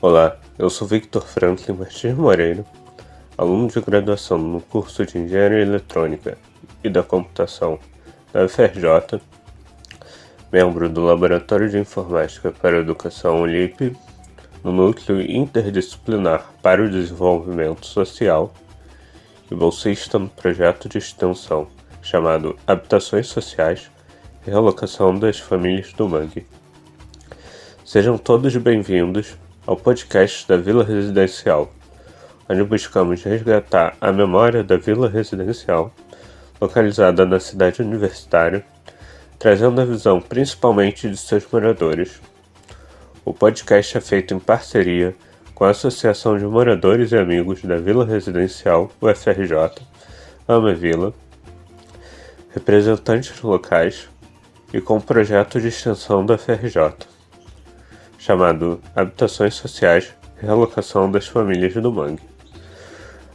Olá, eu sou Victor Franklin Martins Moreira, aluno de graduação no curso de Engenharia Eletrônica e da Computação da UFRJ, membro do Laboratório de Informática para a Educação LIP, no Núcleo Interdisciplinar para o Desenvolvimento Social e bolsista no projeto de extensão chamado Habitações Sociais e Realocação das Famílias do Mangue. Sejam todos bem-vindos ao podcast da Vila Residencial, onde buscamos resgatar a memória da Vila Residencial, localizada na cidade universitária, trazendo a visão principalmente de seus moradores. O podcast é feito em parceria com a Associação de Moradores e Amigos da Vila Residencial UFRJ, Ama Vila, representantes locais e com o projeto de extensão da UFRJ, chamado Habitações Sociais e Realocação das Famílias do Mangue.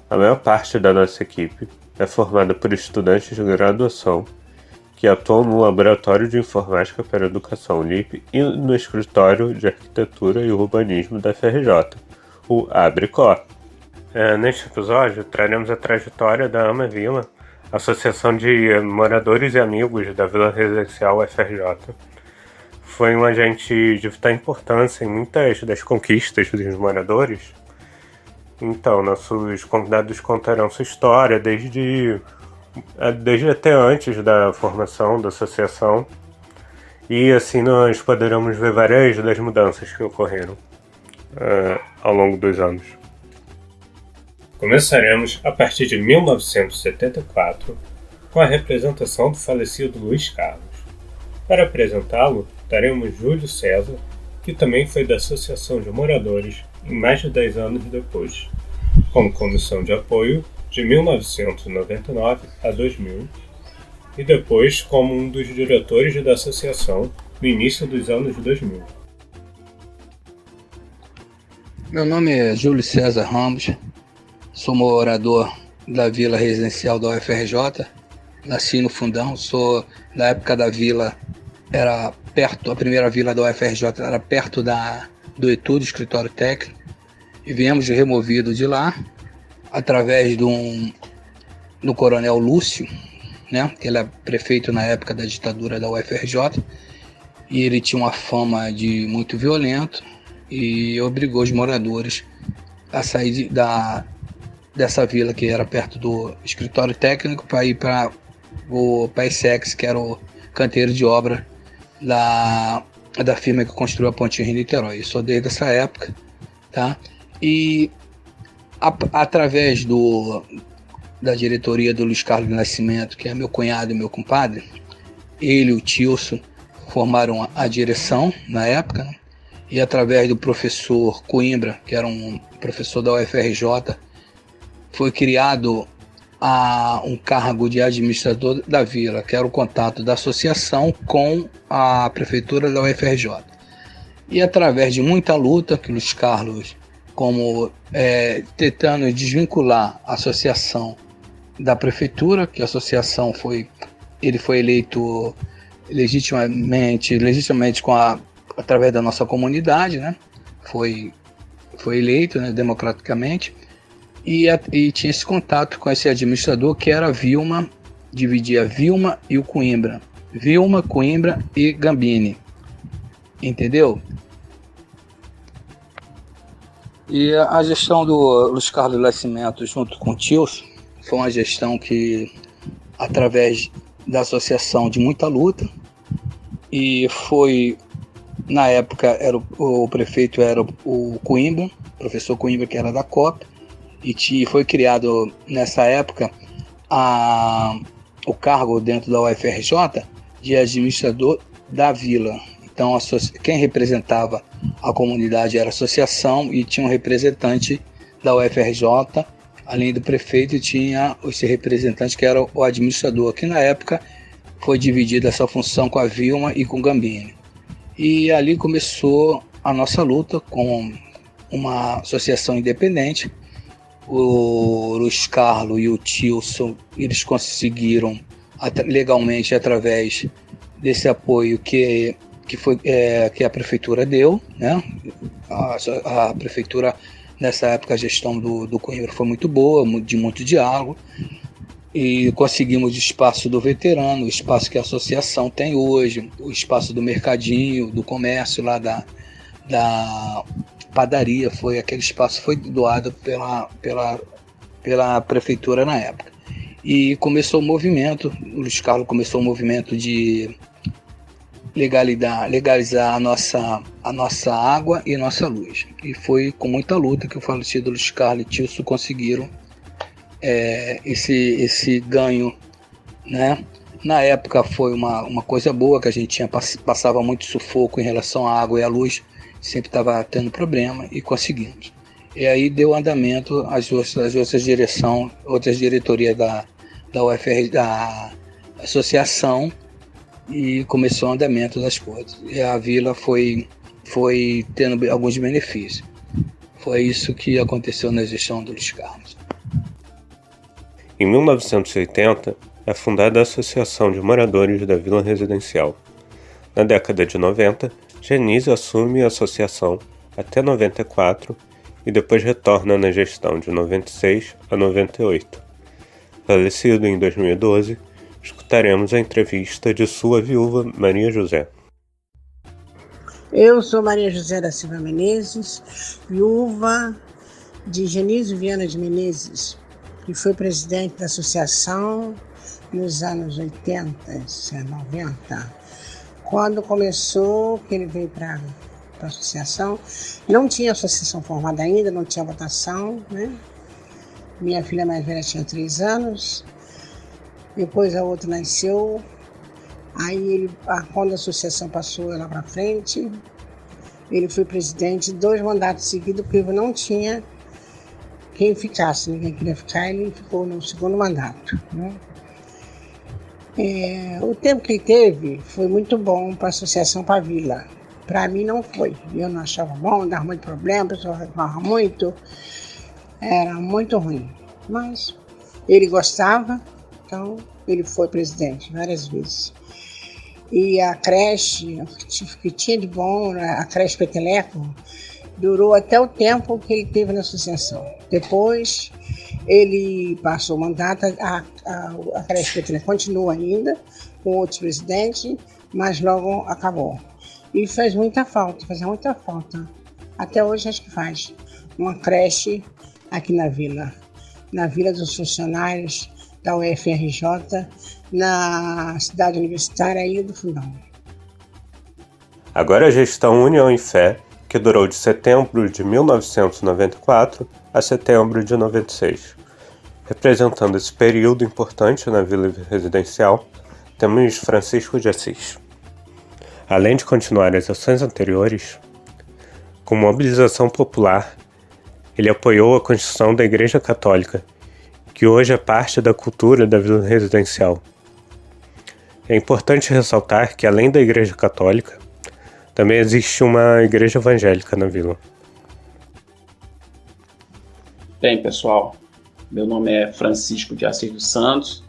A maior parte da nossa equipe é formada por estudantes de graduação que atuam no Laboratório de Informática para a Educação LIP e no Escritório de Arquitetura e Urbanismo da UFRJ, o ABRECO. Neste episódio, traremos a trajetória da Ama Vila, Associação de Moradores e Amigos da Vila Residencial UFRJ. Foi um agente de vital importância em muitas das conquistas dos moradores. Então, nossos convidados contarão sua história desde até antes da formação da associação, e assim nós poderemos ver várias das mudanças que ocorreram ao longo dos anos. Começaremos a partir de 1974 com a representação do falecido Luiz Carlos. Para apresentá-lo, teremos Júlio César, que também foi da Associação de Moradores em mais de 10 anos depois, como comissão de apoio de 1999 a 2000, e depois como um dos diretores da associação no início dos anos 2000. Meu nome é Júlio César Ramos, sou morador da Vila Residencial da UFRJ, nasci no Fundão, sou da época da vila, era perto, a primeira vila da UFRJ era perto do ETU, do Escritório Técnico, e viemos removido de lá através do Coronel Lúcio, né, que ele é prefeito na época da ditadura da UFRJ, e ele tinha uma fama de muito violento e obrigou os moradores a sair dessa vila que era perto do Escritório Técnico para ir para o PAISEX, que era o canteiro de obra da firma que construiu a Ponte Rio-Niterói. Eu sou desde essa época, tá? E através da diretoria do Luiz Carlos Nascimento, que é meu cunhado e meu compadre, ele e o Tilson formaram a direção na época, né? E através do professor Coimbra, que era um professor da UFRJ, foi criado um cargo de administrador da vila, que era o contato da associação com a prefeitura da UFRJ. E através de muita luta, que Luiz Carlos, tentando desvincular a associação da prefeitura, que a associação ele foi eleito legitimamente através da nossa comunidade, né? Foi eleito, né, democraticamente. E tinha esse contato com esse administrador que era Vilma, dividia Vilma e o Coimbra. Vilma, Coimbra e Gambini. Entendeu? E a gestão do Luiz Carlos Nascimento junto com o Tilson foi uma gestão que, através da associação de muita luta, e foi, na época, o prefeito era o Coimbra, professor Coimbra, que era da COP, e foi criado nessa época o cargo dentro da UFRJ de administrador da vila. Então quem representava a comunidade era a associação e tinha um representante da UFRJ, além do prefeito tinha esse representante que era o administrador, que na época foi dividida essa função com a Vilma e com o Gambini. E ali começou a nossa luta com uma associação independente. O Luiz Carlos e o Tilson, eles conseguiram legalmente, através desse apoio que a prefeitura deu, né? A prefeitura, nessa época, a gestão do Coimbra foi muito boa, de muito diálogo, e conseguimos o espaço do veterano, o espaço que a associação tem hoje, o espaço do mercadinho, do comércio lá da padaria, aquele espaço foi doado pela prefeitura na época. E começou o movimento, o Luiz Carlos começou o movimento de legalizar a nossa água e nossa luz. E foi com muita luta que o falecido Luiz Carlos e Tilson conseguiram esse ganho, né? Na época foi uma coisa boa, que a gente passava muito sufoco em relação à água e à luz, sempre estava tendo problema e conseguimos. E aí deu andamento às outras diretorias da UFR, da associação, e começou o andamento das coisas. E a vila foi tendo alguns benefícios. Foi isso que aconteceu na gestão do Luiz Carlos. Em 1980, é fundada a Associação de Moradores da Vila Residencial. Na década de 90, Genise assume a associação até 94 e depois retorna na gestão de 96 a 98. Falecido em 2012, escutaremos a entrevista de sua viúva, Maria José. Eu sou Maria José da Silva Menezes, viúva de Genise Viana de Menezes, que foi presidente da associação nos anos 80, 90. Quando começou, que ele veio para a associação, não tinha associação formada ainda, não tinha votação, né? Minha filha mais velha tinha 3 anos, depois a outra nasceu, aí quando a associação passou lá para frente, ele foi presidente 2 mandatos seguidos, porque não tinha quem ficasse, ninguém queria ficar, ele ficou no 2º mandato, né? O tempo que ele teve foi muito bom para a associação, para a vila. Para mim não foi, eu não achava bom, dava muito problema, a pessoa reclamava muito, era muito ruim, mas ele gostava, então ele foi presidente várias vezes. E a creche, que tinha de bom, a creche Peteleco, durou até o tempo que ele teve na associação. Depois ele passou o mandato, a creche Peteleco continua ainda, com outros presidentes, mas logo acabou. E fazia muita falta. Até hoje acho que faz uma creche aqui na Vila dos funcionários da UFRJ, na cidade universitária Ilha do Fundão. Agora a gestão União e Fé, que durou de setembro de 1994 a setembro de 96. Representando esse período importante na Vila Residencial, temos Francisco de Assis. Além de continuar as ações anteriores, com mobilização popular, ele apoiou a construção da Igreja Católica, que hoje é parte da cultura da Vila Residencial. É importante ressaltar que, além da Igreja Católica, também existe uma igreja evangélica na vila. Bem, pessoal, meu nome é Francisco de Assis dos Santos,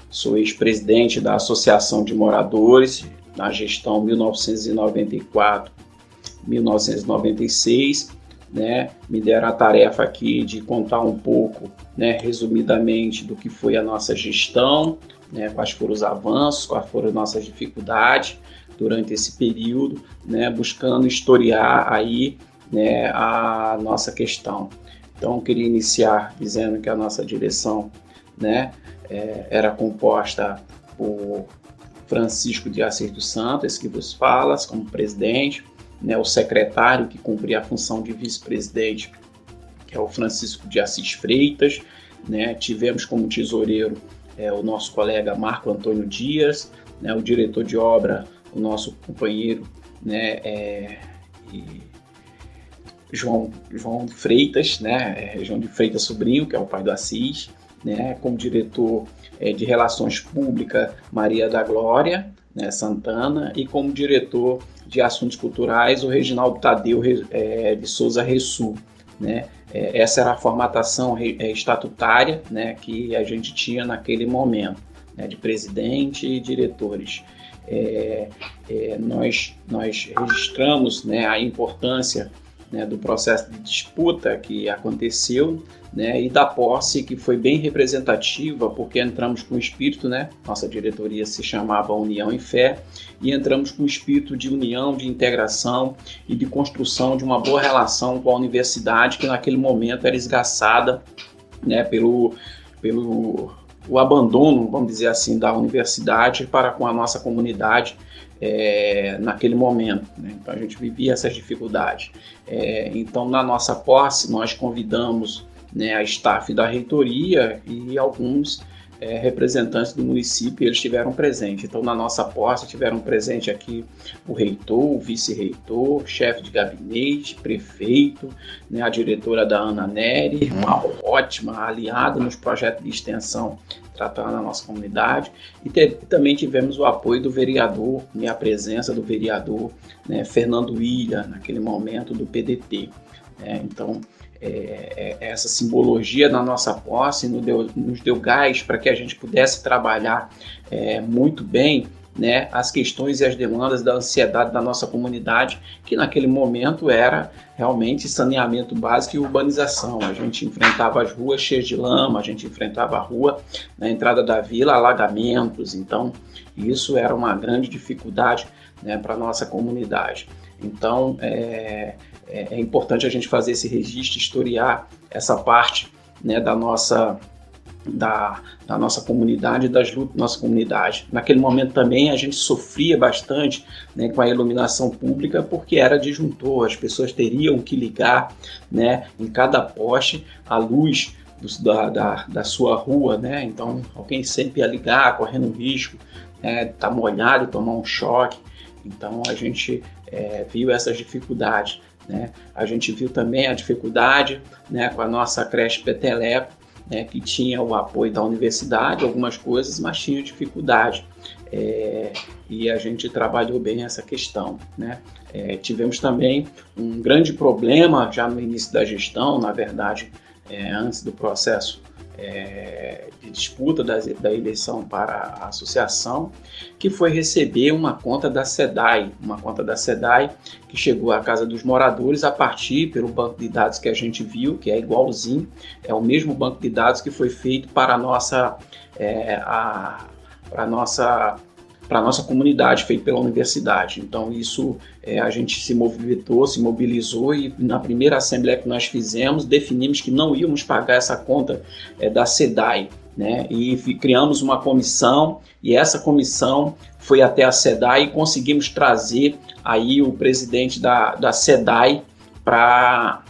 sou ex-presidente da Associação de Moradores, na gestão 1994-1996, né? Me deram a tarefa aqui de contar um pouco, né, resumidamente, do que foi a nossa gestão, né, quais foram os avanços, quais foram as nossas dificuldades durante esse período, né, buscando historiar aí, né, a nossa questão. Então, eu queria iniciar dizendo que a nossa direção, né, era composta por Francisco de Assis dos Santos, esse que vos fala, como presidente, né, o secretário que cumpria a função de vice-presidente, que é o Francisco de Assis Freitas, né, tivemos como tesoureiro o nosso colega Marco Antônio Dias, né, o diretor de obra, o nosso companheiro, né, João Freitas, né, João de Freitas Sobrinho, que é o pai do Assis, né, como diretor de Relações Públicas, Maria da Glória, né, Santana, e como diretor de Assuntos Culturais, o Reginaldo Tadeu de Souza Ressu, né. Essa era a formatação estatutária, né, que a gente tinha naquele momento, né, de presidente e diretores. Nós registramos, né, a importância né, do processo de disputa que aconteceu, né, e da posse, que foi bem representativa, porque entramos com o espírito, né, nossa diretoria se chamava União e Fé, e entramos com o espírito de união, de integração e de construção de uma boa relação com a universidade, que naquele momento era esgaçada, né, pelo o abandono, vamos dizer assim, da universidade para com a nossa comunidade naquele momento, né? Então a gente vivia essas dificuldades. Então, na nossa posse, nós convidamos, né, a staff da reitoria e alguns representantes do município, eles estiveram presentes. Então, na nossa posse, tiveram presente aqui o reitor, o vice-reitor, chefe de gabinete, prefeito, né, a diretora da Ana Nery, uma ótima aliada nos projetos de extensão tratando a nossa comunidade, e também tivemos o apoio do vereador, né, a presença do vereador, né, Fernando Ilha, naquele momento do PDT. Então, essa simbologia na nossa posse nos deu gás para que a gente pudesse trabalhar muito bem, né, as questões e as demandas da ansiedade da nossa comunidade, que naquele momento era realmente saneamento básico e urbanização. A gente enfrentava as ruas cheias de lama, a gente enfrentava a rua na entrada da vila, alagamentos. Então, isso era uma grande dificuldade, né, para a nossa comunidade. Então, é importante a gente fazer esse registro, historiar essa parte, né, da nossa comunidade, das lutas da nossa comunidade. Naquele momento também a gente sofria bastante, né, com a iluminação pública, porque era disjuntor, as pessoas teriam que ligar, né, em cada poste a luz da sua rua, né? Então alguém sempre ia ligar, correndo risco, tá molhado, tomar um choque. Então a gente viu essas dificuldades, né? A gente viu também a dificuldade, né, com a nossa creche Peteleco, né, que tinha o apoio da universidade, algumas coisas, mas tinha dificuldade. E a gente trabalhou bem essa questão, né? Tivemos também um grande problema já no início da gestão, na verdade, antes do processo de disputa da eleição para a associação, que foi receber uma conta da SEDAI, que chegou à casa dos moradores a partir pelo banco de dados que a gente viu, que é igualzinho, é o mesmo banco de dados que foi feito para a nossa comunidade, feito pela universidade. Então isso a gente se mobilizou e na primeira assembleia que nós fizemos, definimos que não íamos pagar essa conta da SEDAI, né? E criamos uma comissão, e essa comissão foi até a SEDAI e conseguimos trazer aí o presidente da SEDAI para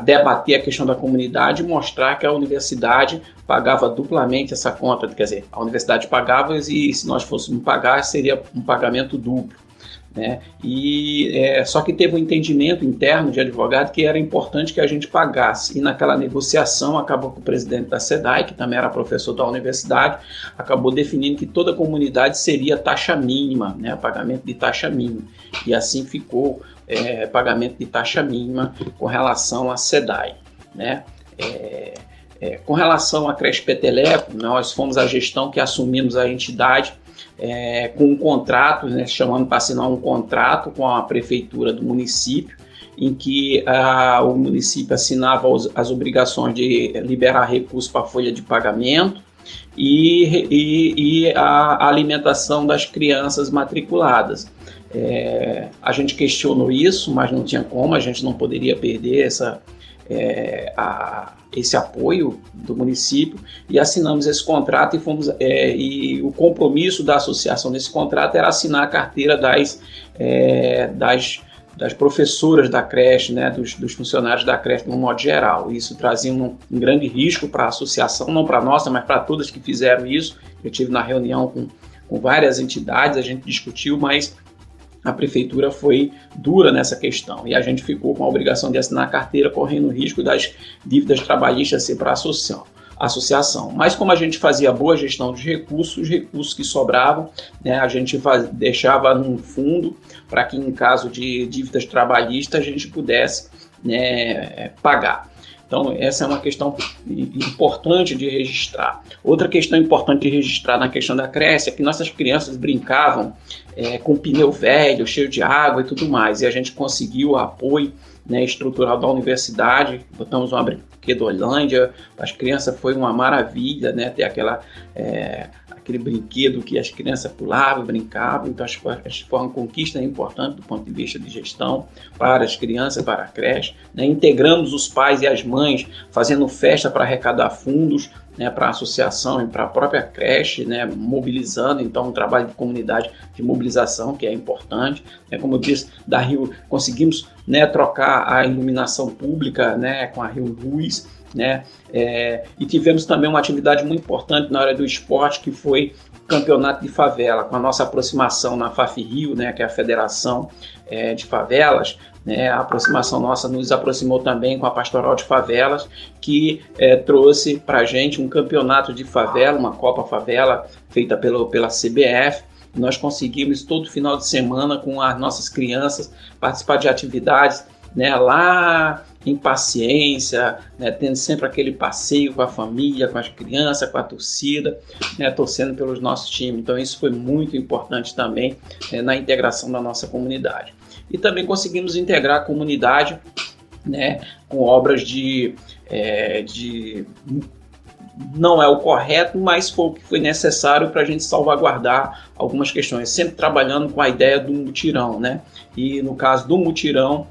debater a questão da comunidade e mostrar que a universidade pagava duplamente essa conta, quer dizer, a universidade pagava e se nós fôssemos pagar seria um pagamento duplo, né? E só que teve um entendimento interno de advogado que era importante que a gente pagasse, e naquela negociação acabou que o presidente da SEDAI, que também era professor da universidade, acabou definindo que toda a comunidade seria taxa mínima, né, pagamento de taxa mínima, e assim ficou pagamento de taxa mínima com relação à SEDAI, né? Com relação à creche Peteleco, nós fomos a gestão que assumimos a entidade com um contrato, né, chamando para assinar um contrato com a prefeitura do município, em que o município assinava as obrigações de liberar recursos para a folha de pagamento e a alimentação das crianças matriculadas. A gente questionou isso, mas não tinha como, a gente não poderia perder esse apoio do município, e assinamos esse contrato e o compromisso da associação nesse contrato era assinar a carteira das professoras da creche, né, dos funcionários da creche no modo geral. Isso trazia um grande risco para a associação, não para a nossa, mas para todas que fizeram isso. Eu estive na reunião com várias entidades, a gente discutiu, mas a prefeitura foi dura nessa questão e a gente ficou com a obrigação de assinar a carteira, correndo o risco das dívidas trabalhistas ser para a associação. Mas como a gente fazia boa gestão dos recursos, os recursos que sobravam, né, a gente deixava num fundo para que em caso de dívidas trabalhistas a gente pudesse, né, pagar. Então, essa é uma questão importante de registrar. Outra questão importante de registrar na questão da creche é que nossas crianças brincavam com pneu velho, cheio de água e tudo mais. E a gente conseguiu o apoio, né, estrutural da universidade, botamos uma brinquedolândia, para as crianças foi uma maravilha, né, ter aquele brinquedo que as crianças pulavam, brincavam. Então acho que foi uma conquista importante do ponto de vista de gestão para as crianças, para a creche, né? Integramos os pais e as mães, fazendo festa para arrecadar fundos, né, para a associação e para a própria creche, né, mobilizando, então, um trabalho de comunidade de mobilização, que é importante. Como eu disse, da Rio conseguimos, né, trocar a iluminação pública, né, com a Rio Luz, né, e tivemos também uma atividade muito importante na área do esporte, que foi o campeonato de favela, com a nossa aproximação na FAF-Rio, né, que é a Federação de Favelas, né, a aproximação nossa nos aproximou também com a Pastoral de Favelas, que trouxe para a gente um campeonato de favela, uma Copa Favela, feita pela CBF. Nós conseguimos todo final de semana com as nossas crianças participar de atividades, né, lá em Paciência, né, tendo sempre aquele passeio com a família, com as crianças, com a torcida, né, torcendo pelos nossos times. Então isso foi muito importante também, na integração da nossa comunidade. E também conseguimos integrar a comunidade, né, com obras não é o correto, mas foi o que foi necessário para a gente salvaguardar algumas questões, sempre trabalhando com a ideia do mutirão, né? E no caso do mutirão,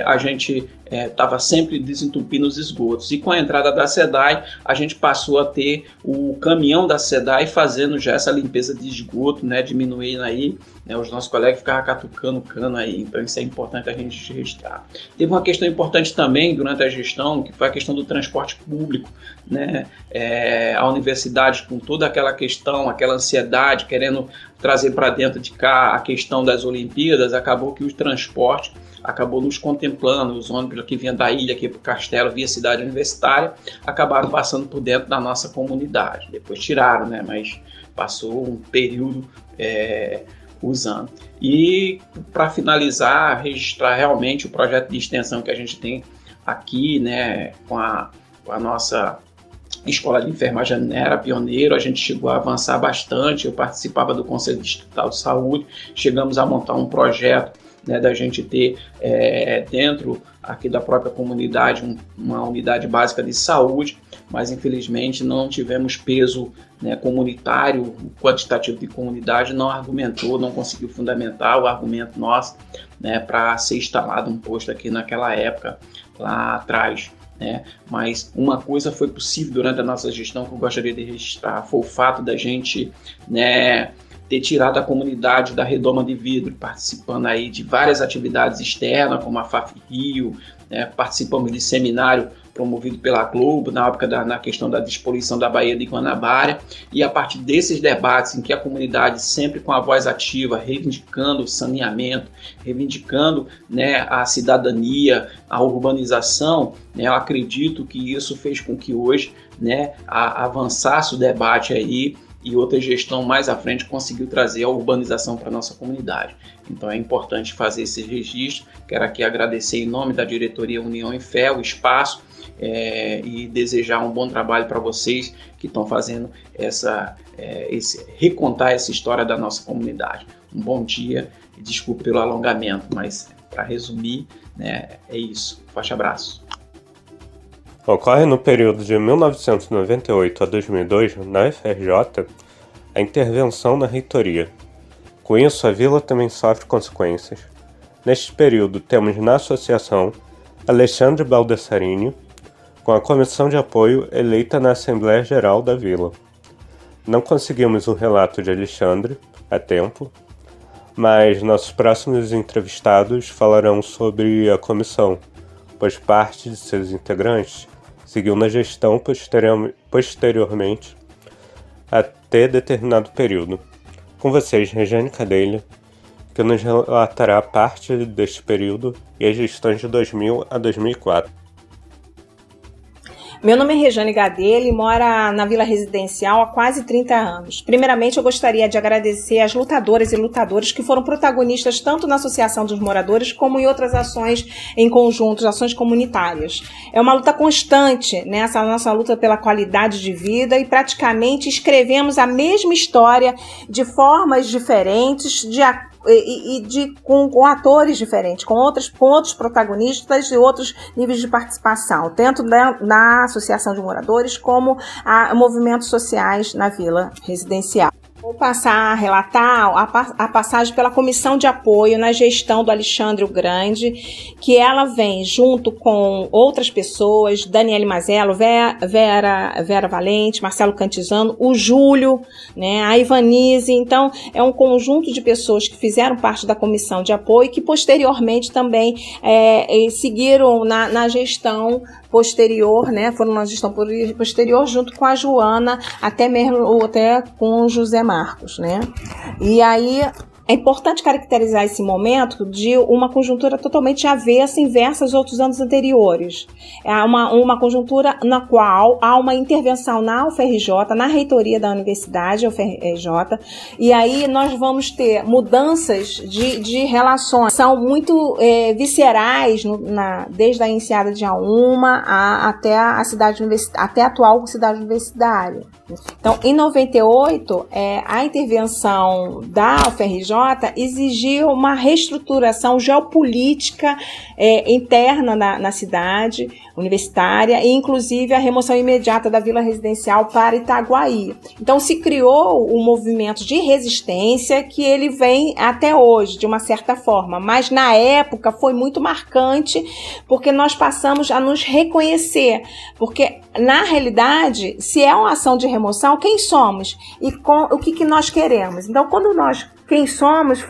a gente estava sempre desentupindo os esgotos. E com a entrada da SEDAI, a gente passou a ter o caminhão da SEDAI fazendo já essa limpeza de esgoto, né, diminuindo aí, né, os nossos colegas ficavam catucando cano aí. Então isso é importante a gente registrar. Teve uma questão importante também durante a gestão, que foi a questão do transporte público, né? A universidade, com toda aquela questão, aquela ansiedade, querendo trazer para dentro de cá a questão das Olimpíadas, acabou que o transporte acabou nos contemplando. Os ônibus que vinham da ilha aqui para o Castelo, via cidade universitária, acabaram passando por dentro da nossa comunidade. Depois tiraram, né? Mas passou um período usando. E para finalizar, registrar realmente o projeto de extensão que a gente tem aqui, né, com a nossa Escola de Enfermagem, era pioneiro, a gente chegou a avançar bastante. Eu participava do Conselho Distrital de Saúde, chegamos a montar um projeto, né, da gente ter dentro aqui da própria comunidade uma unidade básica de saúde, mas infelizmente não tivemos peso, né, comunitário. O quantitativo de comunidade não argumentou, não conseguiu fundamentar o argumento nosso, né, para ser instalado um posto aqui naquela época, lá atrás. Mas uma coisa foi possível durante a nossa gestão que eu gostaria de registrar, foi o fato da gente, né, ter tirado a comunidade da redoma de vidro, participando aí de várias atividades externas, como a FAF-Rio, né, participamos de seminário promovido pela Globo, na época na questão da despoluição da Baía de Guanabara, e a partir desses debates em que a comunidade sempre com a voz ativa, reivindicando o saneamento, reivindicando, né, a cidadania, a urbanização, né, eu acredito que isso fez com que hoje, né, avançasse o debate aí, e outra gestão mais à frente conseguiu trazer a urbanização para a nossa comunidade. Então é importante fazer esse registro. Quero aqui agradecer em nome da diretoria União em Fé o espaço, e desejar um bom trabalho para vocês que estão fazendo recontar essa história da nossa comunidade. Um bom dia e desculpe pelo alongamento, mas para resumir, né, é isso. Forte abraço. Ocorre no período de 1998 a 2002, na UFRJ, a intervenção na reitoria. Com isso, a vila também sofre consequências. Neste período, temos na associação Alexandre Baldessarini, com a comissão de apoio eleita na Assembleia Geral da Vila. Não conseguimos o relato de Alexandre a tempo, mas nossos próximos entrevistados falarão sobre a comissão, pois parte de seus integrantes seguiu na gestão posteriormente até determinado período. Com vocês, Regiane Cadelha, que nos relatará parte deste período e as gestões de 2000 a 2004. Meu nome é Rejane Gadelha e mora na Vila Residencial há quase 30 anos. Primeiramente, eu gostaria de agradecer às lutadoras e lutadores que foram protagonistas tanto na Associação dos Moradores como em outras ações em conjunto, ações comunitárias. É uma luta constante, né? Essa nossa luta pela qualidade de vida, e praticamente escrevemos a mesma história de formas diferentes, com atores diferentes, com outros protagonistas e outros níveis de participação, tanto da Associação de Moradores como a movimentos sociais na Vila Residencial. Vou passar a relatar a passagem pela comissão de apoio na gestão do Alexandre o Grande, que ela vem junto com outras pessoas, Daniele Mazello, Vera Valente, Marcelo Cantizano, o Júlio, né, a Ivanise. Então, é um conjunto de pessoas que fizeram parte da comissão de apoio e que posteriormente também seguiram na gestão posterior, né? Foram na gestão posterior junto com a Joana, até com o José Marcos, né? E aí é importante caracterizar esse momento de uma conjuntura totalmente avessa, inversa aos outros anos anteriores. É uma conjuntura na qual há uma intervenção na UFRJ, na reitoria da Universidade UFRJ, e aí nós vamos ter mudanças de relações, são muito viscerais, desde a iniciada de Auma até a atual cidade universitária. Então, em 98, a intervenção da UFRJ exigiu uma reestruturação geopolítica interna na cidade universitária, e inclusive a remoção imediata da Vila Residencial para Itaguaí. Então se criou um movimento de resistência que ele vem até hoje, de uma certa forma, mas na época foi muito marcante, porque nós passamos a nos reconhecer, porque na realidade, se é uma ação de remoção, quem somos e o que nós queremos? Então, quem somos,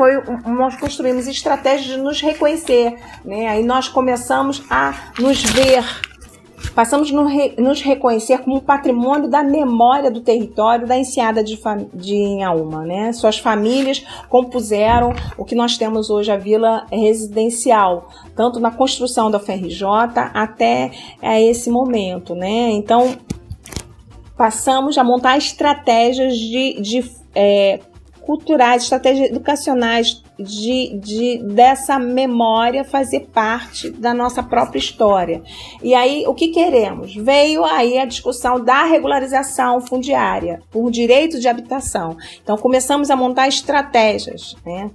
nós construímos estratégias de nos reconhecer, né? Aí nós começamos a nos ver, passamos a nos reconhecer como patrimônio da memória do território da Enseada de Inhaúma, né? Suas famílias compuseram o que nós temos hoje, a Vila Residencial, tanto na construção da UFRJ até esse momento, né? Então, passamos a montar estratégias culturais, estratégias educacionais dessa memória fazer parte da nossa própria história. E aí, o que queremos? Veio aí a discussão da regularização fundiária por direito de habitação. Então, começamos a montar estratégias, né?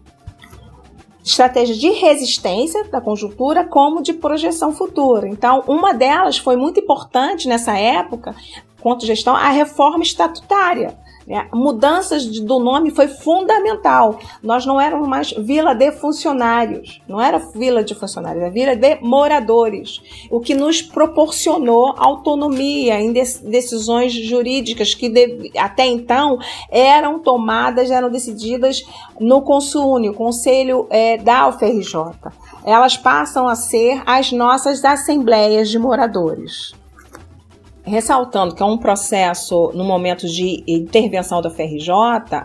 Estratégias de resistência da conjuntura como de projeção futura. Então, uma delas foi muito importante nessa época, quanto gestão, a reforma estatutária. Mudanças do nome foi fundamental. Nós não éramos mais Vila de Funcionários, não era Vila de Funcionários, era Vila de Moradores, o que nos proporcionou autonomia em decisões jurídicas que até então eram decididas no CONSUNE, o Conselho da UFRJ. Elas passam a ser as nossas assembleias de moradores. Ressaltando que é um processo no momento de intervenção da UFRJ,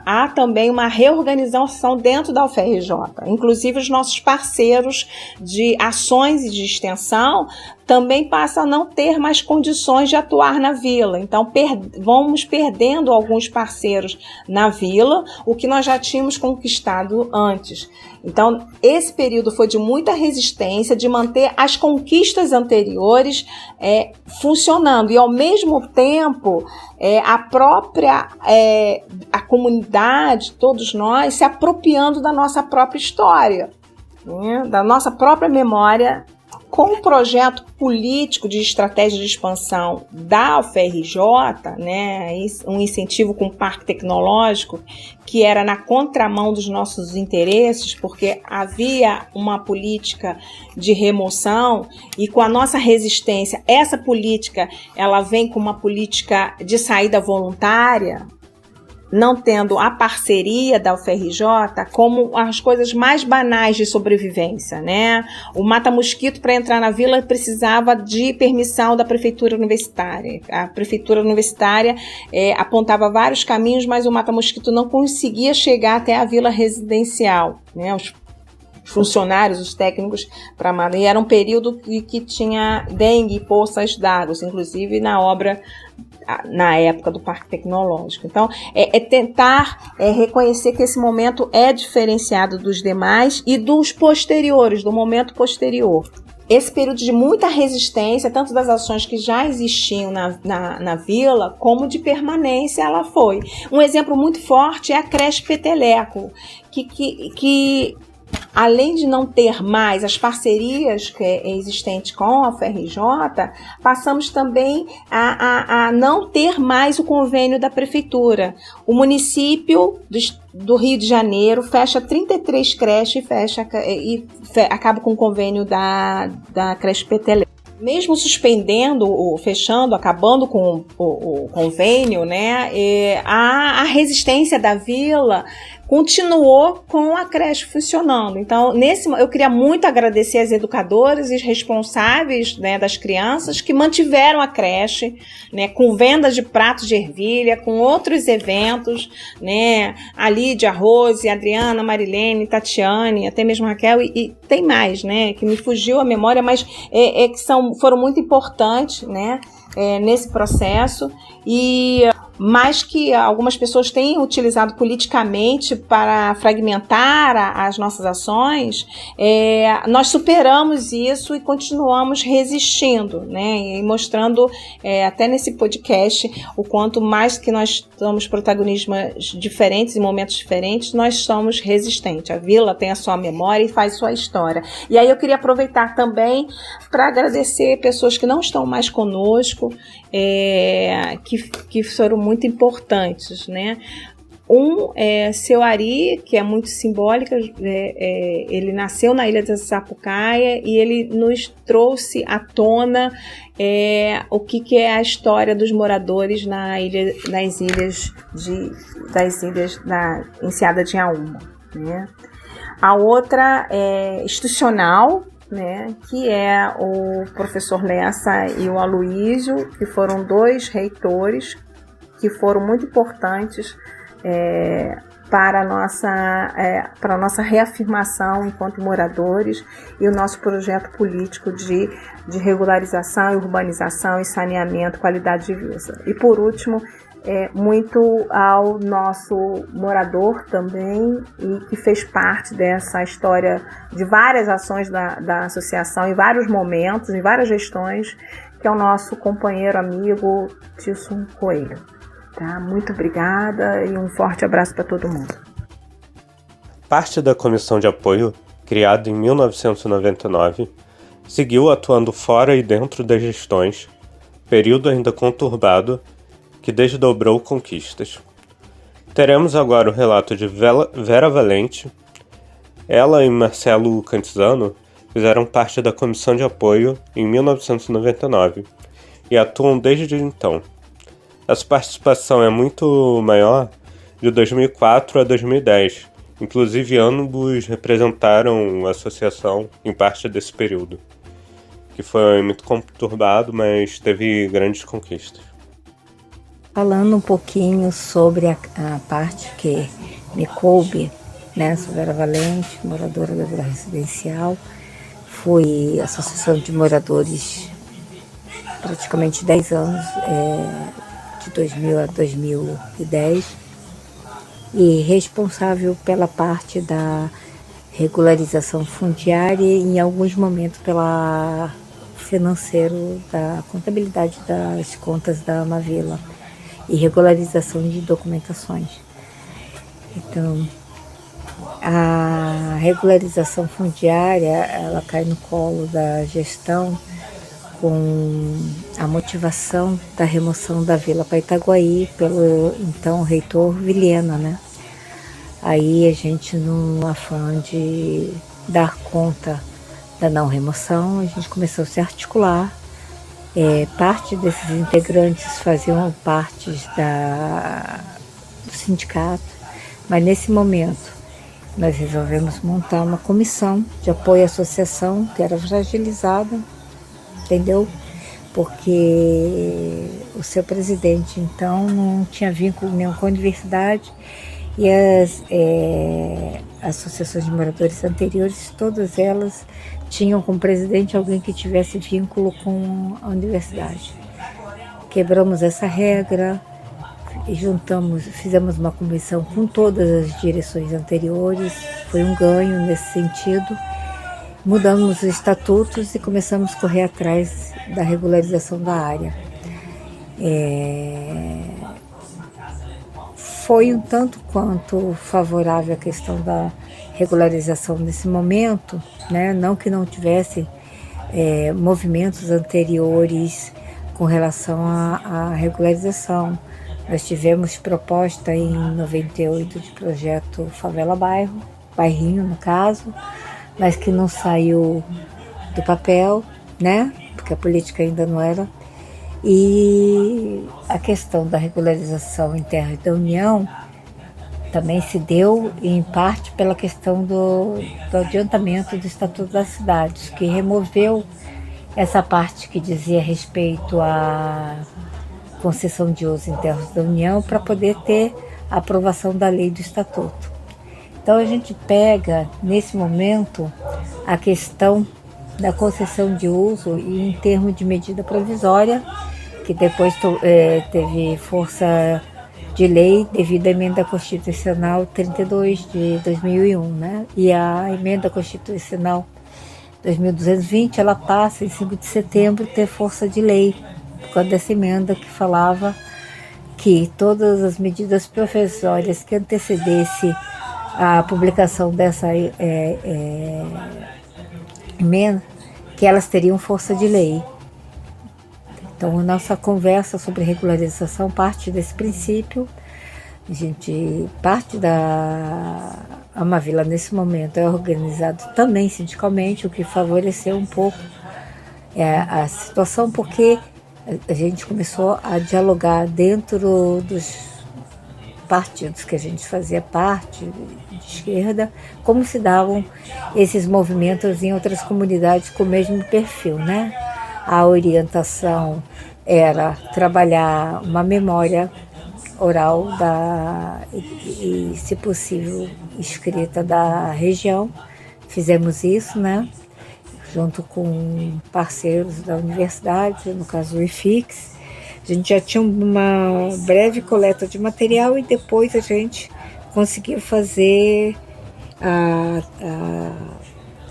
há também uma reorganização dentro da UFRJ. Inclusive, os nossos parceiros de ações e de extensão também passam a não ter mais condições de atuar na vila. Então, vamos perdendo alguns parceiros na vila, o que nós já tínhamos conquistado antes. Então, esse período foi de muita resistência, de manter as conquistas anteriores funcionando, e ao mesmo tempo a comunidade, todos nós, se apropriando da nossa própria história, né? Da nossa própria memória. Com o projeto político de estratégia de expansão da UFRJ, né, um incentivo com o parque tecnológico, que era na contramão dos nossos interesses, porque havia uma política de remoção, e com a nossa resistência, essa política ela vem com uma política de saída voluntária, não tendo a parceria da UFRJ como as coisas mais banais de sobrevivência, né? O mata-mosquito, para entrar na vila, precisava de permissão da prefeitura universitária. A prefeitura universitária apontava vários caminhos, mas o mata-mosquito não conseguia chegar até a vila residencial, né? Os funcionários, os técnicos para a e era um período que tinha dengue e poças d'água, inclusive na obra, na época do Parque Tecnológico. Então, tentar reconhecer que esse momento é diferenciado dos demais e dos posteriores, do momento posterior. Esse período de muita resistência, tanto das ações que já existiam na vila, como de permanência ela foi. Um exemplo muito forte é a creche Peteleco, que além de não ter mais as parcerias existentes com a FRJ, passamos também a não ter mais o convênio da prefeitura. O município do Rio de Janeiro fecha 33 creches e acaba com o convênio da creche Peteleco. Mesmo suspendendo, fechando, acabando com o convênio, né, a resistência da vila continuou com a creche funcionando. Então, eu queria muito agradecer as educadoras e os responsáveis, né, das crianças que mantiveram a creche, né, com vendas de pratos de ervilha, com outros eventos, né, a Lídia, a Rose, a Adriana, a Marilene, a Tatiane, até mesmo a Raquel, e tem mais, né, que me fugiu a memória, mas que foram muito importantes, né, nesse processo, e mais que algumas pessoas têm utilizado politicamente para fragmentar as nossas ações, nós superamos isso e continuamos resistindo, né? E mostrando até nesse podcast o quanto mais que nós damos protagonismos diferentes em momentos diferentes, nós somos resistentes. A vila tem a sua memória e faz sua história. E aí eu queria aproveitar também para agradecer pessoas que não estão mais conosco, que foram muito importantes, né? Seu Ari, que é muito simbólica, ele nasceu na Ilha da Sapucaia e ele nos trouxe à tona o que é a história dos moradores das ilhas da Enseada de Inhaúma, né? A outra é institucional, né, que é o professor Lessa e o Aloísio, que foram 2 reitores que foram muito importantes para a nossa reafirmação enquanto moradores e o nosso projeto político de regularização, urbanização e saneamento, qualidade de vida. E por último, muito ao nosso morador também, e que fez parte dessa história de várias ações da associação, em vários momentos, em várias gestões, que é o nosso companheiro, amigo Tilson Coelho. Tá? Muito obrigada e um forte abraço para todo mundo. Parte da comissão de apoio, criada em 1999, seguiu atuando fora e dentro das gestões, período ainda conturbado, que desdobrou conquistas. Teremos agora o relato de Vera Valente. Ela e Marcelo Cantizano fizeram parte da comissão de apoio em 1999 e atuam desde então. Essa participação é muito maior de 2004 a 2010, inclusive ambos representaram a associação em parte desse período, que foi muito conturbado, mas teve grandes conquistas. Falando um pouquinho sobre a parte que me coube, né, sou Vera Valente, moradora da Vila Residencial, fui associação de moradores praticamente 10 anos, de 2000 a 2010, e responsável pela parte da regularização fundiária e em alguns momentos pela financeiro da contabilidade das contas da Mavila e regularização de documentações. Então, a regularização fundiária, ela cai no colo da gestão com a motivação da remoção da Vila para Itaguaí pelo então reitor Vilhena, né? Aí a gente, num afã de dar conta da não remoção, a gente começou a se articular. Parte desses integrantes faziam parte do sindicato, mas nesse momento nós resolvemos montar uma comissão de apoio à associação, que era fragilizada, entendeu? Porque o seu presidente, então, não tinha vínculo nenhum com a universidade E as associações de moradores anteriores, todas elas tinham como presidente alguém que tivesse vínculo com a universidade. Quebramos essa regra e fizemos uma comissão com todas as direções anteriores, foi um ganho nesse sentido. Mudamos os estatutos e começamos a correr atrás da regularização da área. Foi um tanto quanto favorável a questão da regularização nesse momento, né? Não que não tivesse movimentos anteriores com relação à regularização. Nós tivemos proposta em 98 de projeto Favela Bairro, bairrinho no caso, mas que não saiu do papel, né? Porque a política ainda não era. E a questão da regularização em terras da União também se deu em parte pela questão do adiantamento do Estatuto das Cidades, que removeu essa parte que dizia respeito à concessão de uso em terras da União para poder ter a aprovação da lei do Estatuto. Então a gente pega, nesse momento, a questão da concessão de uso e em termos de medida provisória, que depois teve força de lei devido à emenda constitucional 32 de 2001, né? E a emenda constitucional 2220, ela passa em 5 de setembro ter força de lei, por causa dessa emenda que falava que todas as medidas provisórias que antecedesse a publicação dessa emenda, que elas teriam força de lei. Então, a nossa conversa sobre regularização parte desse princípio. A gente parte da Amavila, nesse momento, é organizado também sindicalmente, o que favoreceu um pouco a situação, porque a gente começou a dialogar dentro dos partidos que a gente fazia parte, de esquerda, como se davam esses movimentos em outras comunidades com o mesmo perfil, né? A orientação era trabalhar uma memória oral e, se possível, escrita da região. Fizemos isso, né? Junto com parceiros da universidade, no caso o IFIX. A gente já tinha uma breve coleta de material e depois a gente conseguiu fazer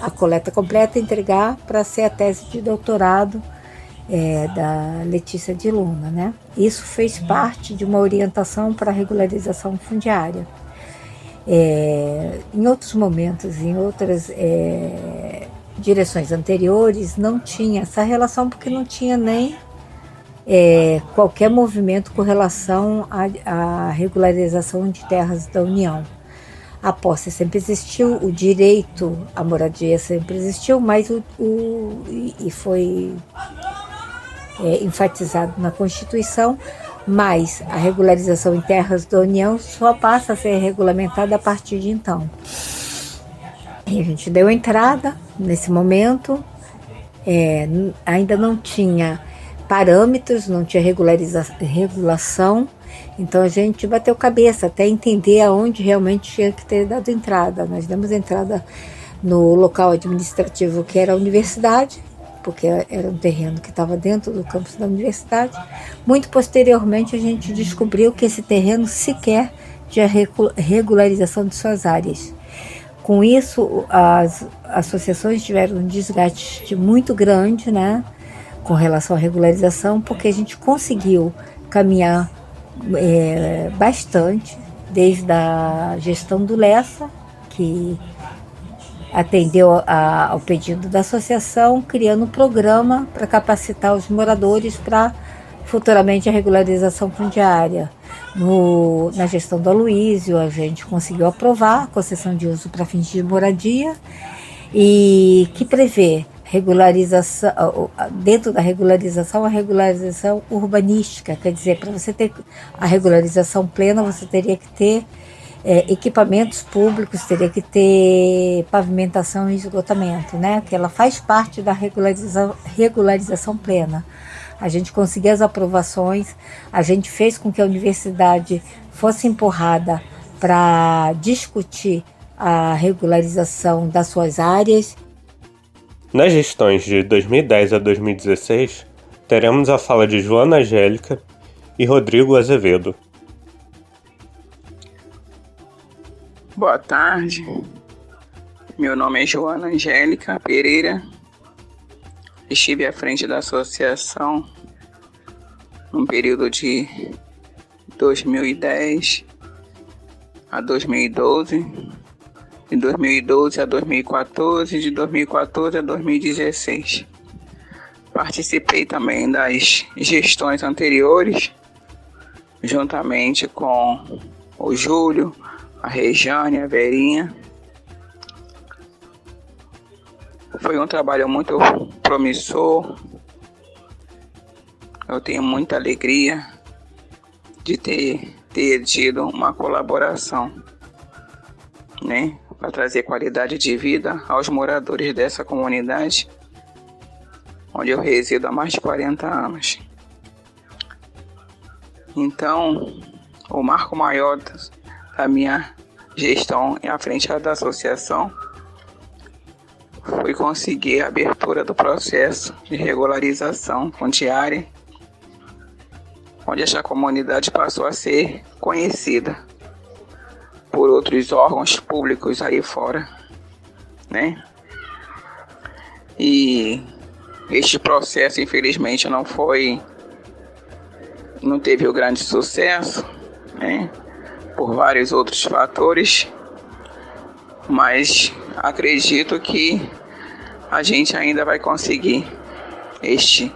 a coleta completa e entregar para ser a tese de doutorado da Letícia de Luna, né? Isso fez parte de uma orientação para a regularização fundiária. Em outros momentos, em outras direções anteriores, não tinha essa relação, porque não tinha nem qualquer movimento com relação à regularização de terras da União. A posse sempre existiu, o direito à moradia sempre existiu, mas e foi enfatizado na Constituição, mas a regularização em terras da União só passa a ser regulamentada a partir de então. E a gente deu entrada nesse momento, ainda não tinha parâmetros, não tinha regulação, então a gente bateu cabeça até entender aonde realmente tinha que ter dado entrada. Nós demos entrada no local administrativo, que era a universidade, porque era um terreno que estava dentro do campus da universidade. Muito posteriormente a gente descobriu que esse terreno sequer tinha regularização de suas áreas. Com isso, as associações tiveram um desgaste muito grande, né, com relação à regularização, porque a gente conseguiu caminhar bastante, desde a gestão do Lessa, que atendeu ao pedido da associação, criando um programa para capacitar os moradores para futuramente a regularização fundiária. Na gestão do Aloysio, a gente conseguiu aprovar a concessão de uso para fins de moradia, e que prevê regularização, dentro da regularização, a regularização urbanística. Quer dizer, para você ter a regularização plena, você teria que ter equipamentos públicos, teria que ter pavimentação e esgotamento, né? Que ela faz parte da regularização plena. A gente conseguiu as aprovações, a gente fez com que a universidade fosse empurrada para discutir a regularização das suas áreas. Nas gestões de 2010 a 2016, teremos a fala de Joana Angélica e Rodrigo Azevedo. Boa tarde, meu nome é Joana Angélica Pereira, estive à frente da associação no período de 2010 a 2012, de 2012 a 2014, de 2014 a 2016. Participei também das gestões anteriores, juntamente com o Júlio, a Rejane, a Verinha. Foi um trabalho muito promissor. Eu tenho muita alegria de ter tido uma colaboração, né, para trazer qualidade de vida aos moradores dessa comunidade, onde eu resido há mais de 40 anos. Então, o marco maior da minha gestão à frente da associação foi conseguir a abertura do processo de regularização fundiária, onde essa comunidade passou a ser conhecida por outros órgãos públicos aí fora, né? E este processo, infelizmente, não teve o grande sucesso, né? Por vários outros fatores, mas acredito que a gente ainda vai conseguir este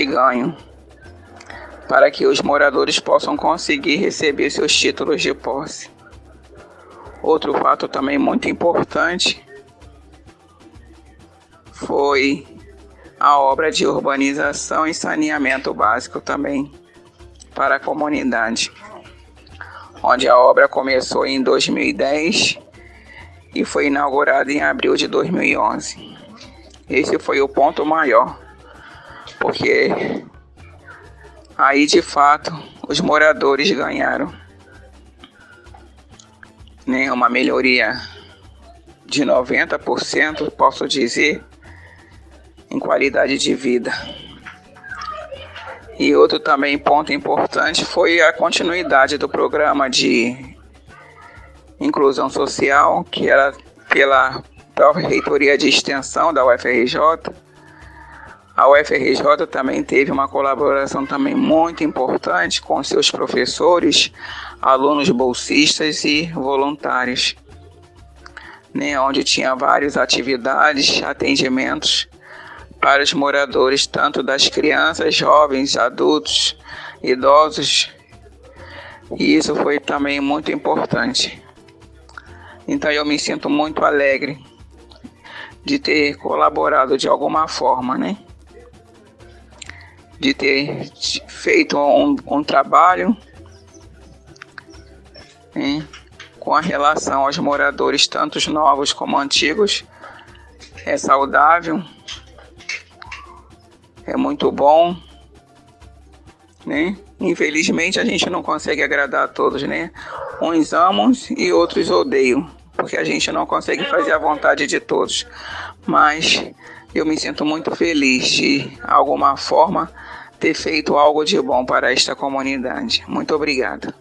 ganho para que os moradores possam conseguir receber seus títulos de posse. Outro fato também muito importante foi a obra de urbanização e saneamento básico também para a comunidade, onde a obra começou em 2010 e foi inaugurada em abril de 2011. Esse foi o ponto maior, porque aí de fato os moradores ganharam, né, uma melhoria de 90%, posso dizer, em qualidade de vida. E outro também ponto importante foi a continuidade do programa de inclusão social, que era pela Reitoria de Extensão da UFRJ. A UFRJ também teve uma colaboração também muito importante com seus professores, alunos bolsistas e voluntários, né, onde tinha várias atividades, atendimentos para os moradores, tanto das crianças, jovens, adultos, idosos, e isso foi também muito importante. Então eu me sinto muito alegre de ter colaborado de alguma forma, né? De ter feito um trabalho, né, com a relação aos moradores, tanto os novos como antigos. É saudável, é muito bom, né? Infelizmente a gente não consegue agradar a todos, né? Uns amam e outros odeiam, porque a gente não consegue fazer a vontade de todos. Mas eu me sinto muito feliz de alguma forma ter feito algo de bom para esta comunidade. Muito obrigado.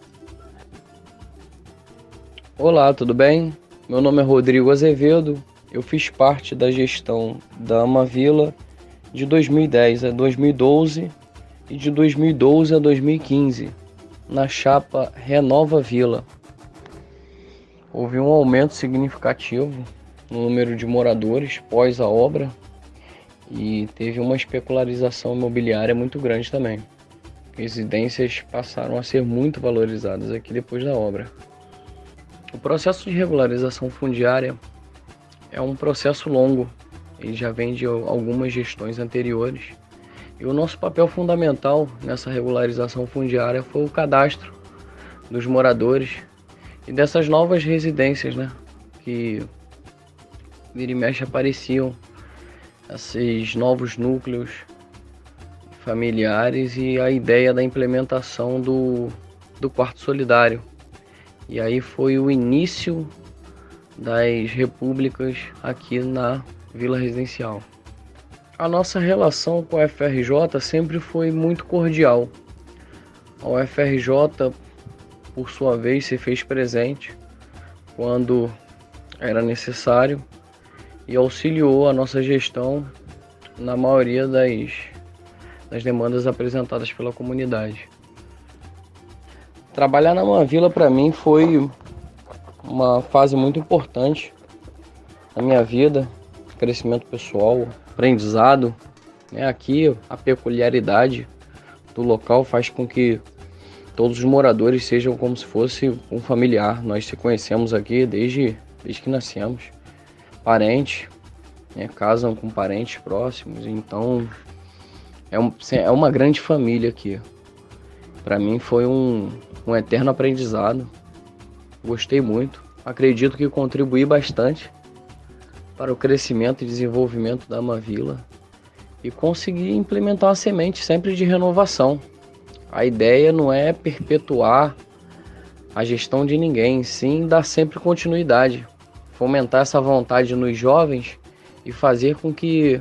Olá, tudo bem? Meu nome é Rodrigo Azevedo. Eu fiz parte da gestão da Amavila de 2010 a 2012 e de 2012 a 2015, na chapa Renova Vila. Houve um aumento significativo no número de moradores pós a obra e teve uma especularização imobiliária muito grande também. Residências passaram a ser muito valorizadas aqui depois da obra. O processo de regularização fundiária é um processo longo, ele já vem de algumas gestões anteriores. E o nosso papel fundamental nessa regularização fundiária foi o cadastro dos moradores e dessas novas residências, né, que vira e mexe apareciam, esses novos núcleos familiares, e a ideia da implementação do quarto solidário, E aí foi o início das repúblicas aqui na Vila Residencial. A nossa relação com a UFRJ sempre foi muito cordial. A UFRJ, por sua vez, se fez presente quando era necessário e auxiliou a nossa gestão na maioria das demandas apresentadas pela comunidade. Trabalhar na Uma Vila para mim foi uma fase muito importante na minha vida, crescimento pessoal, aprendizado. Aqui a peculiaridade do local faz com que todos os moradores sejam como se fosse um familiar. Nós se conhecemos aqui desde que nascemos, parentes, casam com parentes próximos, então é uma grande família aqui. Para mim foi um eterno aprendizado. Gostei muito, acredito que contribuí bastante para o crescimento e desenvolvimento da Uma Vila e consegui implementar uma semente sempre de renovação. A ideia não é perpetuar a gestão de ninguém, sim dar sempre continuidade, fomentar essa vontade nos jovens e fazer com que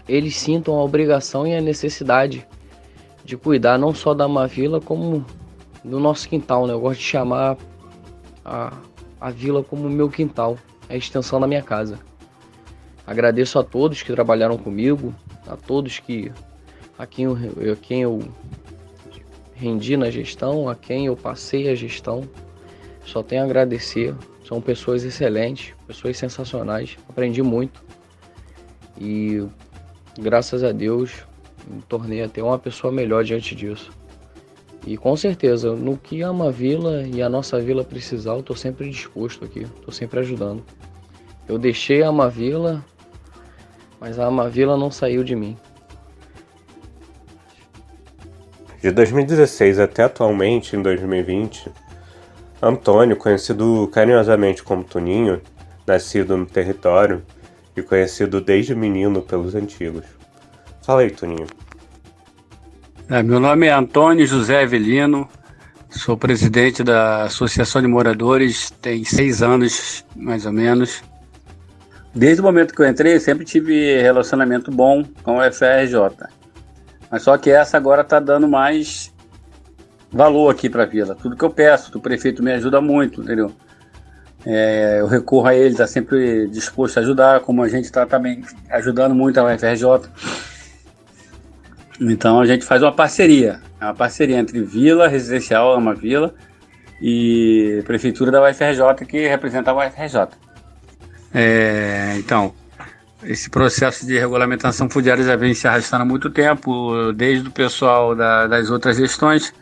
eles sintam a obrigação e a necessidade de cuidar não só da Uma Vila como do nosso quintal, Eu gosto de chamar a vila como meu quintal, é a extensão da minha casa. Agradeço a todos que trabalharam comigo, a todos a quem eu rendi na gestão, a quem eu passei a gestão. Só tenho a agradecer, são pessoas excelentes, pessoas sensacionais, aprendi muito e graças a Deus me tornei até uma pessoa melhor diante disso. E com certeza, no que a Uma Vila e a nossa vila precisar, eu estou sempre disposto aqui, estou sempre ajudando. Eu deixei a Uma Vila, mas a Uma Vila não saiu de mim. De 2016 até atualmente, em 2020, Antônio, conhecido carinhosamente como Toninho, nascido no território e conhecido desde menino pelos antigos. Fala aí, Toninho. Meu nome é Antônio José Avelino, sou presidente da Associação de Moradores, tem 6 anos, mais ou menos. Desde o momento que eu entrei, sempre tive relacionamento bom com a UFRJ. Mas só que essa agora está dando mais valor aqui para a vila. Tudo que eu peço, o prefeito me ajuda muito, entendeu? Eu recorro a ele, está sempre disposto a ajudar, como a gente está também ajudando muito a UFRJ. Então a gente faz uma parceria entre Vila Residencial, Uma Vila, e Prefeitura da UFRJ, que representa a UFRJ. Então, esse processo de regulamentação fundiária já vem se arrastando há muito tempo, desde o pessoal das outras gestões,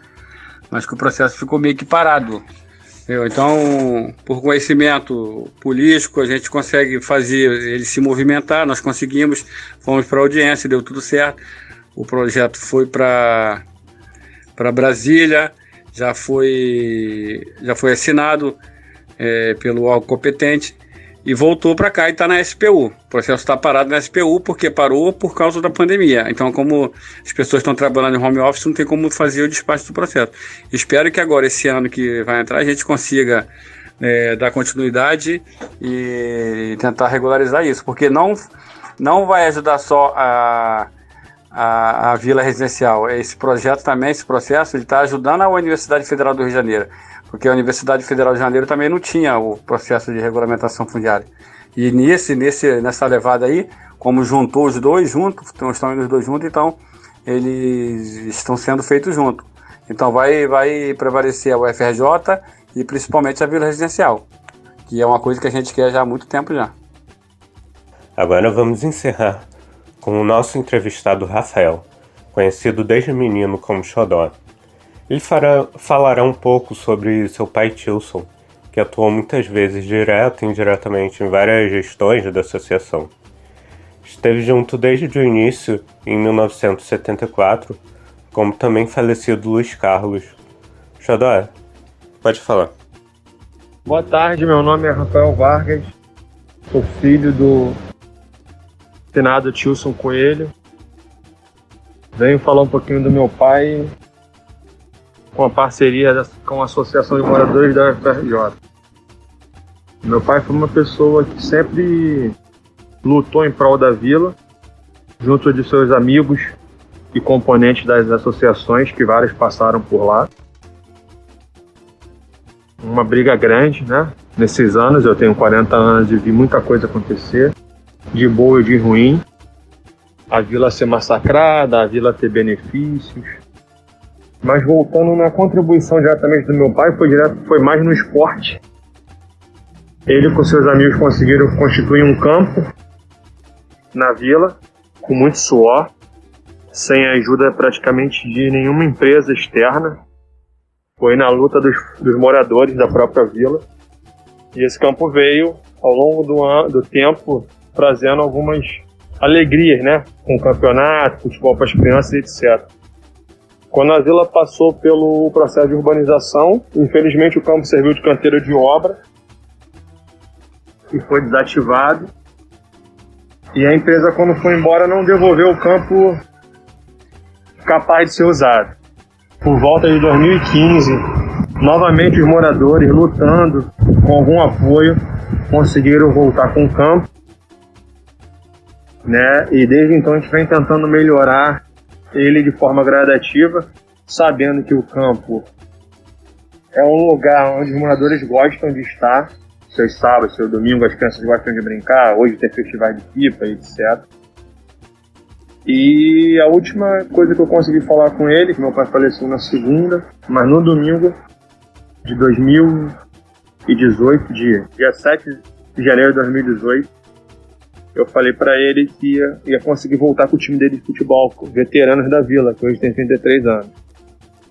mas que o processo ficou meio que parado. Então, por conhecimento político, a gente consegue fazer ele se movimentar, nós conseguimos, fomos para a audiência, deu tudo certo. O projeto foi para Brasília, já foi assinado pelo órgão competente e voltou para cá e está na SPU. O processo está parado na SPU porque parou por causa da pandemia. Então, como as pessoas estão trabalhando em home office, não tem como fazer o despacho do processo. Espero que agora, esse ano que vai entrar, a gente consiga dar continuidade e tentar regularizar isso, porque não vai ajudar só a Vila Residencial. Esse projeto também, esse processo, ele está ajudando a Universidade Federal do Rio de Janeiro, porque a Universidade Federal do Rio de Janeiro também não tinha o processo de regulamentação fundiária. E nessa levada aí, como juntou os dois juntos, estão indo os dois juntos, então eles estão sendo feitos juntos. Então vai prevalecer a UFRJ e principalmente a Vila Residencial, que é uma coisa que a gente quer já há muito tempo já. Agora vamos encerrar com o nosso entrevistado Rafael, conhecido desde menino como Xodó. Ele falará um pouco sobre seu pai Tilson, que atuou muitas vezes direto e indiretamente em várias gestões da associação. Esteve junto desde o início, em 1974, como também falecido Luiz Carlos. Xodó, pode falar. Boa tarde, meu nome é Rafael Vargas, sou filho do finado Tilson Coelho. Venho falar um pouquinho do meu pai. com a parceria com a Associação de Moradores da UFRJ. Meu pai foi uma pessoa que sempre lutou em prol da vila, junto de seus amigos e componentes das associações, que vários passaram por lá. Uma briga grande, né? Nesses anos, eu tenho 40 anos e vi muita coisa acontecer, de boa e de ruim. A vila ser massacrada, a vila ter benefícios. Mas voltando na contribuição diretamente do meu pai, foi mais no esporte. Ele com seus amigos conseguiram constituir um campo na vila, com muito suor, sem a ajuda praticamente de nenhuma empresa externa. Foi na luta dos moradores da própria vila. E esse campo veio, ao longo do tempo, trazendo algumas alegrias, né? Com campeonato, futebol para as crianças, etc. Quando a vila passou pelo processo de urbanização, infelizmente o campo serviu de canteira de obra e foi desativado. E a empresa, quando foi embora, não devolveu o campo capaz de ser usado. Por volta de 2015, novamente os moradores, lutando com algum apoio, conseguiram voltar com o campo, né? E desde então a gente vem tentando melhorar ele de forma gradativa, sabendo que o campo é um lugar onde os moradores gostam de estar. Seus sábados, seu domingo, as crianças gostam de brincar, hoje tem festivais de pipa, etc. E a última coisa que eu consegui falar com ele, que meu pai faleceu na segunda, mas no domingo de 2018, dia 7 de janeiro de 2018, eu falei para ele que ia conseguir voltar com o time dele de futebol, veteranos da vila, que hoje tem 33 anos.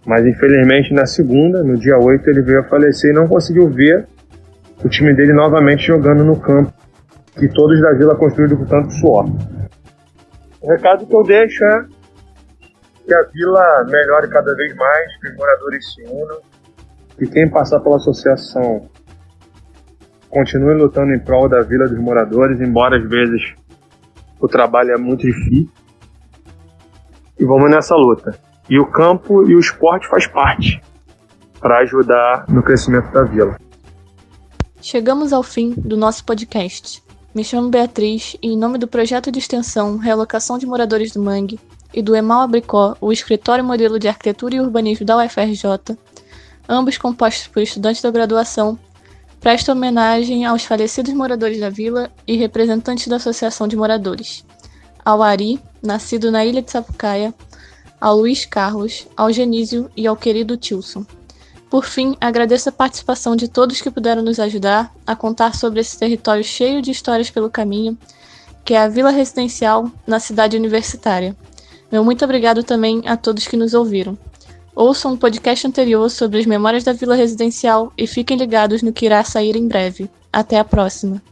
Mas infelizmente na segunda, no dia 8, ele veio a falecer e não conseguiu ver o time dele novamente jogando no campo, que todos da vila construíram com tanto suor. O recado que eu deixo é que a vila melhore cada vez mais, que os moradores se unam, e quem passar pela associação continue lutando em prol da vila dos moradores, embora às vezes o trabalho é muito difícil. E vamos nessa luta. E o campo e o esporte faz parte para ajudar no crescimento da vila. Chegamos ao fim do nosso podcast. Me chamo Beatriz e, em nome do projeto de extensão Realocação de Moradores do Mangue e do EMAL Abricó, o Escritório Modelo de Arquitetura e Urbanismo da UFRJ, ambos compostos por estudantes da graduação, presto homenagem aos falecidos moradores da vila e representantes da Associação de Moradores, ao Ari, nascido na ilha de Sapucaia, ao Luiz Carlos, ao Genísio e ao querido Tilson. Por fim, agradeço a participação de todos que puderam nos ajudar a contar sobre esse território cheio de histórias pelo caminho, que é a Vila Residencial na cidade universitária. Meu muito obrigado também a todos que nos ouviram. Ouçam um podcast anterior sobre as memórias da Vila Residencial e fiquem ligados no que irá sair em breve. Até a próxima!